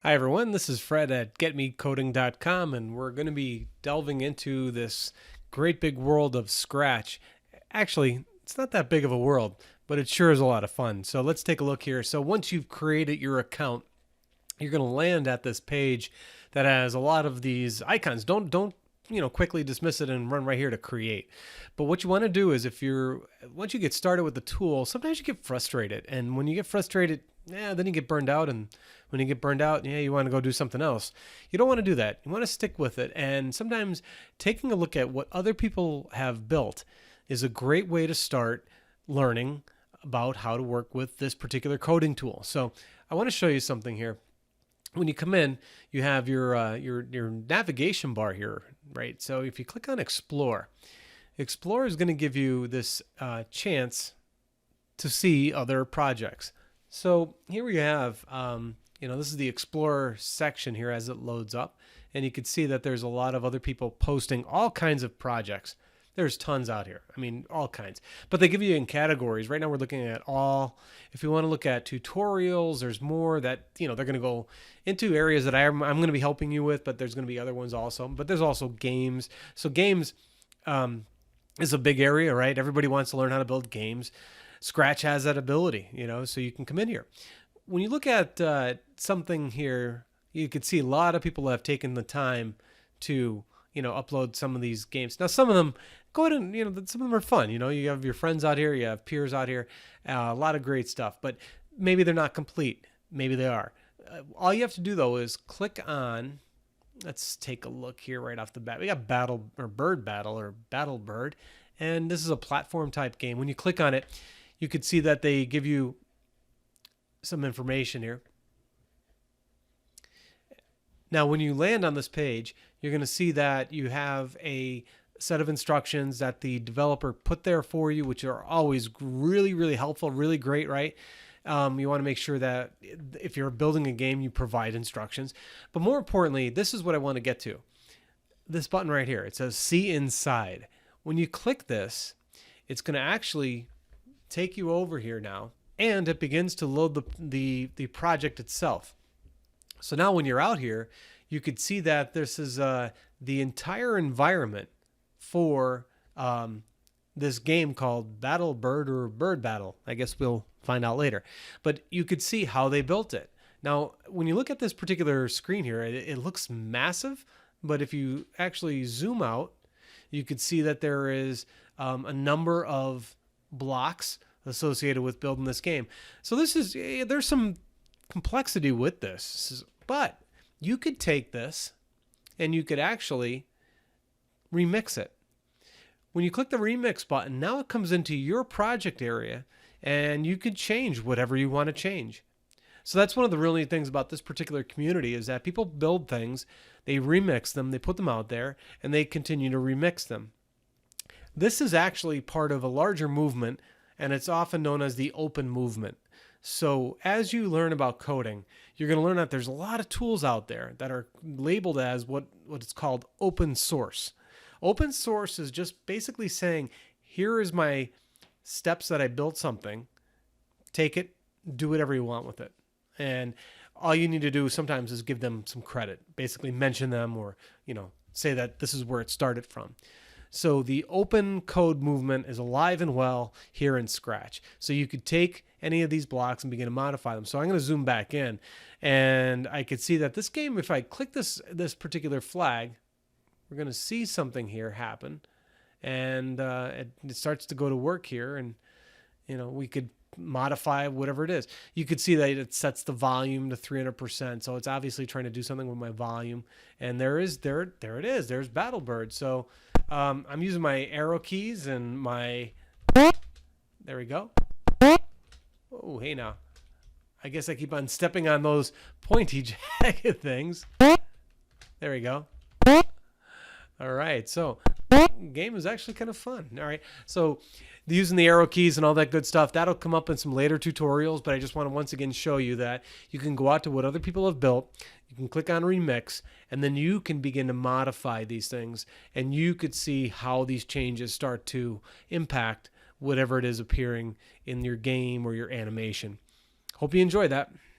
Hi everyone, this is Fred at getmecoding.com, and we're going to be delving into this great big world of Scratch. Actually, it's not that big of a world, but it sure is a lot of fun. So let's take a look here. So once you've created your account, you're going to land at this page that has a lot of these icons. Don't quickly dismiss it and run right here to create. But what you want to do is once you get started with the tool, sometimes you get frustrated, and when you get frustrated, then you get burned out, and when you get burned out, you want to go do something else. You don't want to do that. You want to stick with it, and sometimes taking a look at what other people have built is a great way to start learning about how to work with this particular coding tool. So I want to show you something here. When you come in, you have your navigation bar here, right? So if you click on Explore, Explore is going to give you this chance to see other projects. So here we have, this is the Explorer section here as it loads up, and you can see that there's a lot of other people posting all kinds of projects. There's tons out here. I mean, all kinds. But they give you in categories. Right now we're looking at all. If you want to look at tutorials, there's more that, they're going to go into areas that I'm going to be helping you with, but there's going to be other ones also. But there's also games. So games is a big area, right? Everybody wants to learn how to build games. Scratch has that ability, so you can come in here. When you look at something here, you can see a lot of people have taken the time to upload some of these games. Now, some of them go ahead and, some of them are fun. You have your friends out here, you have peers out here, a lot of great stuff, but maybe they're not complete. Maybe they are. All you have to do though is click on, let's take a look here right off the bat. We got Bird Battle, and this is a platform type game. When you click on it, you could see that they give you some information here. Now, when you land on this page, you're going to see that you have a set of instructions that the developer put there for you, which are always really, really helpful, really great, right? You want to make sure that if you're building a game, you provide instructions. But more importantly, this is what I want to get to. This button right here, it says See Inside. When you click this, it's going to actually take you over here now, and it begins to load the project itself. So now when you're out here, you could see that this is the entire environment for this game called Battle Bird or Bird Battle. I guess we'll find out later. But you could see how they built it. Now, when you look at this particular screen here, it looks massive, but if you actually zoom out, you could see that there is a number of blocks associated with building this game. So there's some complexity with this, but you could take this and you could actually remix it. When you click the remix button, now it comes into your project area and you could change whatever you want to change. So that's one of the really neat things about this particular community is that people build things, they remix them, they put them out there, and they continue to remix them. This is actually part of a larger movement, and it's often known as the open movement. So as you learn about coding, you're going to learn that there's a lot of tools out there that are labeled as what it's called open source. Open source is just basically saying, here is my steps that I built something. Take it, do whatever you want with it. And all you need to do sometimes is give them some credit, basically mention them or, say that this is where it started from. So the open code movement is alive and well here in Scratch. So you could take any of these blocks and begin to modify them. So I'm going to zoom back in, and I could see that this game, if I click this particular flag, we're going to see something here happen, and it starts to go to work here, and we could modify whatever it is. You could see that it sets the volume to 300%. So it's obviously trying to do something with my volume. And there it is. There's Battlebird. So I'm using my arrow keys and my, there we go. Oh, hey now. I guess I keep on stepping on those pointy jagged things. There we go. All right. So game is actually kind of fun. All right. So using the arrow keys and all that good stuff, that'll come up in some later tutorials, but I just want to once again show you that you can go out to what other people have built, you can click on remix, and then you can begin to modify these things, and you could see how these changes start to impact whatever it is appearing in your game or your animation. Hope you enjoy that.